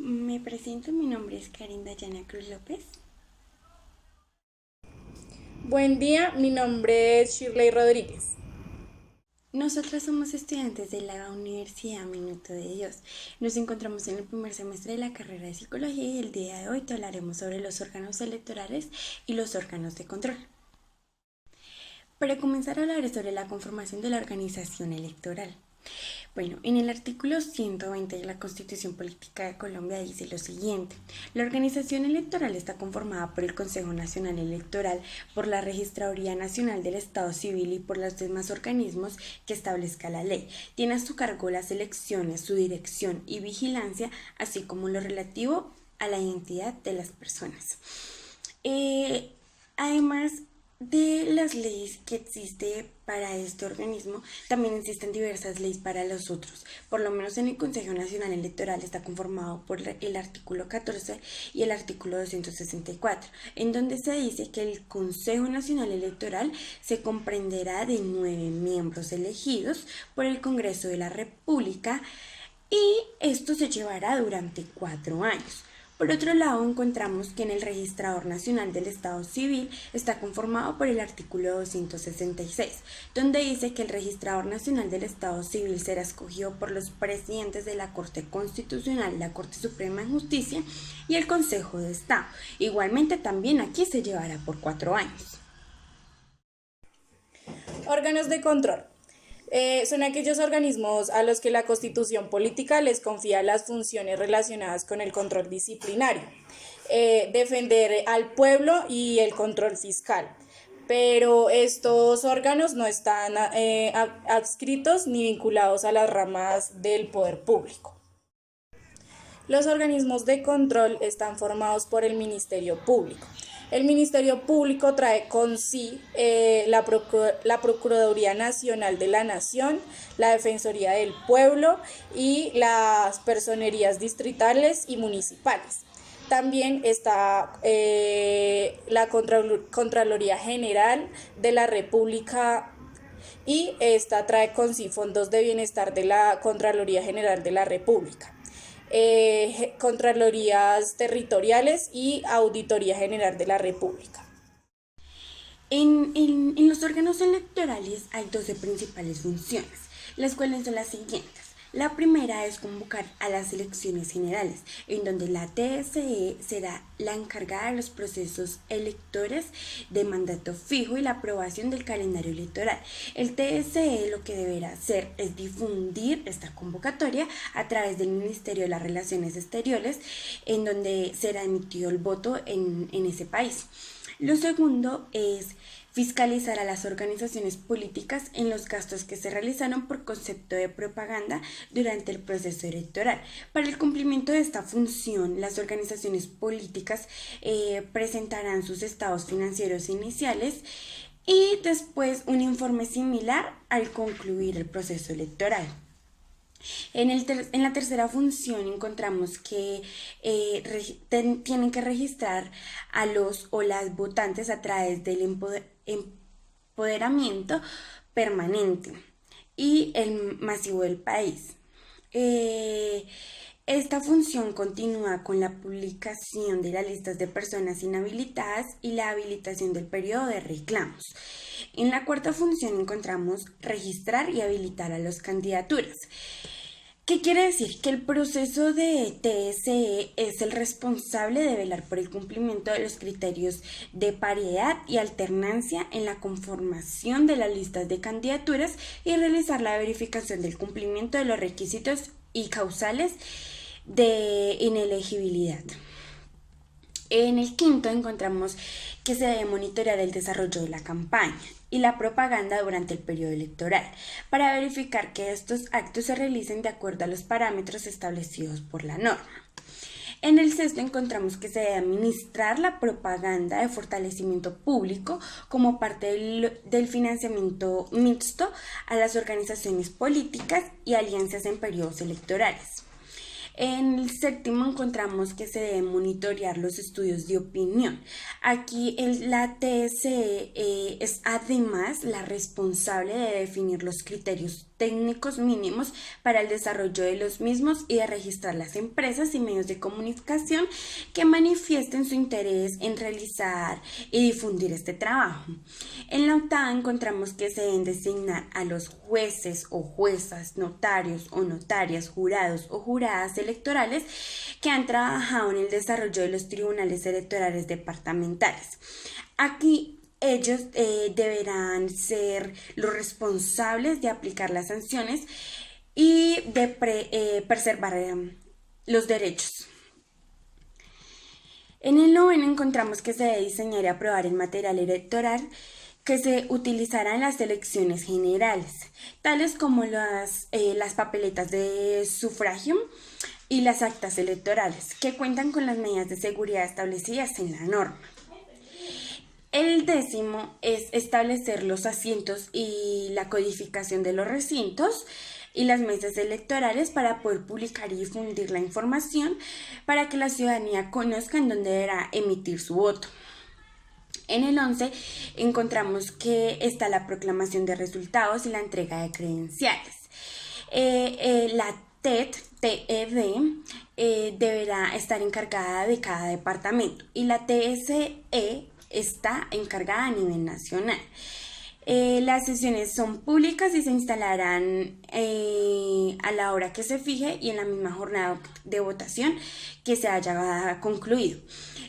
Me presento, mi nombre es Karen Dayana Cruz López. Buen día, mi nombre es Shirley Rodríguez. Nosotras somos estudiantes de la Universidad Minuto de Dios. Nos encontramos en el primer semestre de la carrera de Psicología y el día de hoy te hablaremos sobre los órganos electorales y los órganos de control. Para comenzar a hablar sobre la conformación de la organización electoral. Bueno, en el artículo 120 de la Constitución Política de Colombia dice lo siguiente: la organización electoral está conformada por el Consejo Nacional Electoral, por la Registraduría Nacional del Estado Civil y por los demás organismos que establezca la ley. Tiene a su cargo las elecciones, su dirección y vigilancia, así como lo relativo a la identidad de las personas. Además de las leyes que existe para este organismo, también existen diversas leyes para los otros. Por lo menos en el Consejo Nacional Electoral está conformado por el artículo 14 y el artículo 264, en donde se dice que el Consejo Nacional Electoral se comprenderá de 9 miembros elegidos por el Congreso de la República y esto se llevará durante 4 años. Por otro lado, encontramos que en el Registrador Nacional del Estado Civil está conformado por el artículo 266, donde dice que el Registrador Nacional del Estado Civil será escogido por los presidentes de la Corte Constitucional, la Corte Suprema de Justicia y el Consejo de Estado. Igualmente, también aquí se llevará por 4 años. Órganos de control. Son aquellos organismos a los que la Constitución Política les confía las funciones relacionadas con el control disciplinario, defender al pueblo y el control fiscal. Pero estos órganos no están adscritos ni vinculados a las ramas del poder público. Los organismos de control están formados por el Ministerio Público. El Ministerio Público trae con sí la Procuraduría Nacional de la Nación, la Defensoría del Pueblo y las personerías distritales y municipales. También está la Contraloría General de la República y esta trae con sí fondos de bienestar de la Contraloría General de la República. Contralorías territoriales y Auditoría General de la República. En los órganos electorales hay 12 principales funciones, las cuales son las siguientes. La primera es convocar a las elecciones generales, en donde la TSE será la encargada de los procesos electores de mandato fijo y la aprobación del calendario electoral. El TSE lo que deberá hacer es difundir esta convocatoria a través del Ministerio de las Relaciones Exteriores, en donde será emitido el voto en ese país. Lo segundo es fiscalizar a las organizaciones políticas en los gastos que se realizaron por concepto de propaganda durante el proceso electoral. Para el cumplimiento de esta función, las organizaciones políticas presentarán sus estados financieros iniciales y después un informe similar al concluir el proceso electoral. En la tercera función encontramos que tienen que registrar a los o las votantes a través del empoderamiento permanente y el masivo del país. Esta función continúa con la publicación de las listas de personas inhabilitadas y la habilitación del periodo de reclamos. En la cuarta función encontramos registrar y habilitar a las candidaturas. ¿Qué quiere decir? Que el proceso de TSE es el responsable de velar por el cumplimiento de los criterios de paridad y alternancia en la conformación de las listas de candidaturas y realizar la verificación del cumplimiento de los requisitos y causales de inelegibilidad. En el quinto encontramos que se debe monitorear el desarrollo de la campaña y la propaganda durante el periodo electoral para verificar que estos actos se realicen de acuerdo a los parámetros establecidos por la norma. En el sexto encontramos que se debe administrar la propaganda de fortalecimiento público como parte del financiamiento mixto a las organizaciones políticas y alianzas en periodos electorales. En el séptimo encontramos que se deben monitorear los estudios de opinión, Aquí la TSE es además la responsable de definir los criterios técnicos mínimos para el desarrollo de los mismos y de registrar las empresas y medios de comunicación que manifiesten su interés en realizar y difundir este trabajo. En la octava encontramos que se deben designar a los jueces o juezas, notarios o notarias, jurados o juradas electorales que han trabajado en el desarrollo de los tribunales electorales departamentales. Aquí ellos deberán ser los responsables de aplicar las sanciones y de preservar los derechos. En el noveno encontramos que se debe diseñar y aprobar el material electoral que se utilizará en las elecciones generales, tales como las papeletas de sufragio y las actas electorales, que cuentan con las medidas de seguridad establecidas en la norma. El décimo es establecer los asientos y la codificación de los recintos y las mesas electorales para poder publicar y difundir la información para que la ciudadanía conozca en dónde deberá emitir su voto. En el 11 encontramos que está la proclamación de resultados y la entrega de credenciales. La TED deberá estar encargada de cada departamento y la TSE está encargada a nivel nacional. Las sesiones son públicas y se instalarán a la hora que se fije y en la misma jornada de votación que se haya concluido.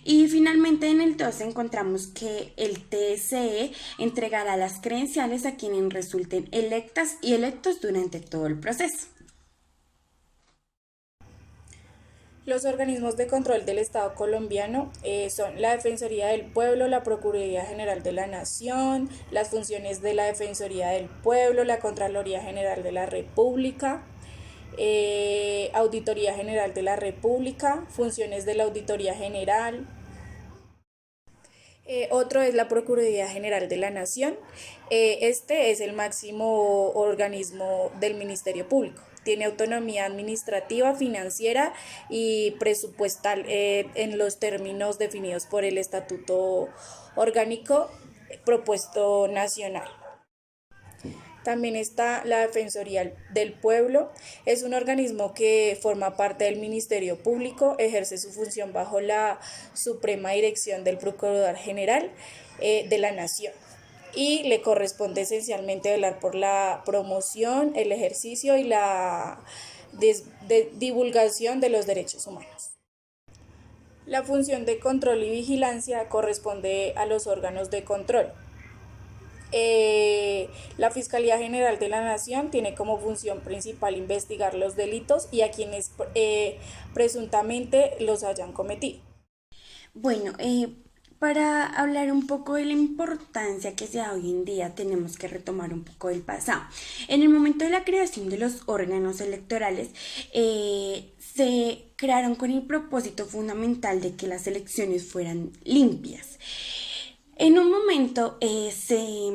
Y finalmente en el 12 encontramos que el TSE entregará las credenciales a quienes resulten electas y electos durante todo el proceso. Los organismos de control del Estado colombiano son la Defensoría del Pueblo, la Procuraduría General de la Nación, las funciones de la Defensoría del Pueblo, la Contraloría General de la República, Auditoría General de la República, funciones de la Auditoría General. Otro es la Procuraduría General de la Nación. Este es el máximo organismo del Ministerio Público. Tiene autonomía administrativa, financiera y presupuestal en los términos definidos por el Estatuto Orgánico Propuesto Nacional. También está la Defensoría del Pueblo. Es un organismo que forma parte del Ministerio Público, ejerce su función bajo la suprema dirección del Procurador General de la Nación y le corresponde esencialmente velar por la promoción, el ejercicio y la divulgación de los derechos humanos. La función de control y vigilancia corresponde a los órganos de control. La Fiscalía General de la Nación tiene como función principal investigar los delitos y a quienes presuntamente los hayan cometido. Bueno, para hablar un poco de la importancia que se da hoy en día, tenemos que retomar un poco del pasado. En el momento de la creación de los órganos electorales, se crearon con el propósito fundamental de que las elecciones fueran limpias. En un momento se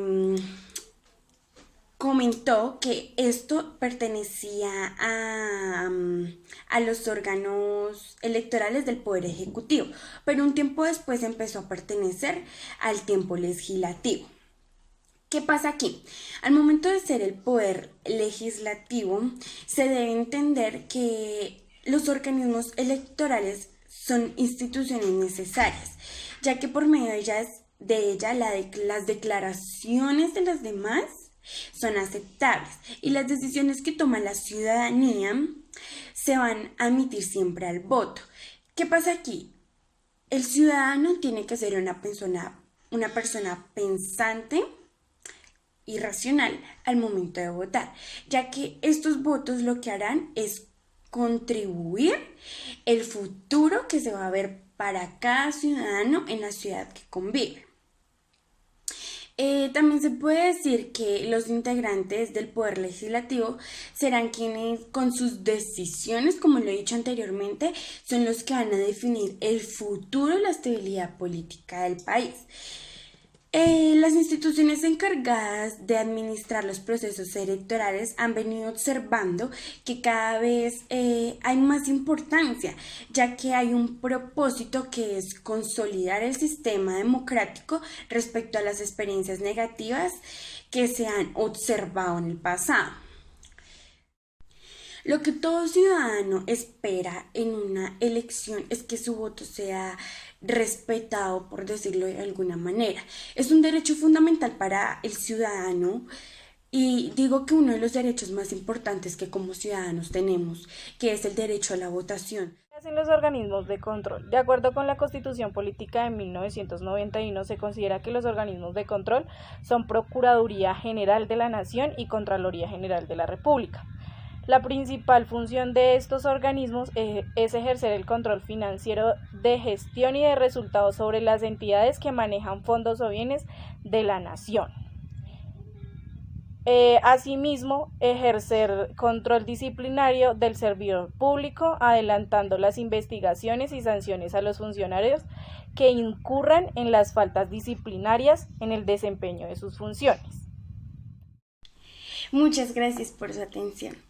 comentó que esto pertenecía a los órganos electorales del Poder Ejecutivo, pero un tiempo después empezó a pertenecer al tiempo legislativo. ¿Qué pasa aquí? Al momento de ser el Poder Legislativo, se debe entender que los organismos electorales son instituciones necesarias, ya que por medio de las declaraciones de los demás son aceptables y las decisiones que toma la ciudadanía se van a emitir siempre al voto. ¿Qué pasa aquí? El ciudadano tiene que ser una persona pensante y racional al momento de votar, ya que estos votos lo que harán es contribuir el futuro que se va a ver para cada ciudadano en la ciudad que convive. También se puede decir que los integrantes del Poder Legislativo serán quienes con sus decisiones, como lo he dicho anteriormente, son los que van a definir el futuro y la estabilidad política del país. Las instituciones encargadas de administrar los procesos electorales han venido observando que cada vez hay más importancia, ya que hay un propósito que es consolidar el sistema democrático respecto a las experiencias negativas que se han observado en el pasado. Lo que todo ciudadano espera en una elección es que su voto sea respetado, por decirlo de alguna manera. Es un derecho fundamental para el ciudadano y digo que uno de los derechos más importantes que como ciudadanos tenemos, que es el derecho a la votación. ¿Qué hacen los organismos de control? De acuerdo con la Constitución Política de 1991, se considera que los organismos de control son Procuraduría General de la Nación y Contraloría General de la República. La principal función de estos organismos es ejercer el control financiero de gestión y de resultados sobre las entidades que manejan fondos o bienes de la nación. Asimismo, ejercer control disciplinario del servidor público, adelantando las investigaciones y sanciones a los funcionarios que incurran en las faltas disciplinarias en el desempeño de sus funciones. Muchas gracias por su atención.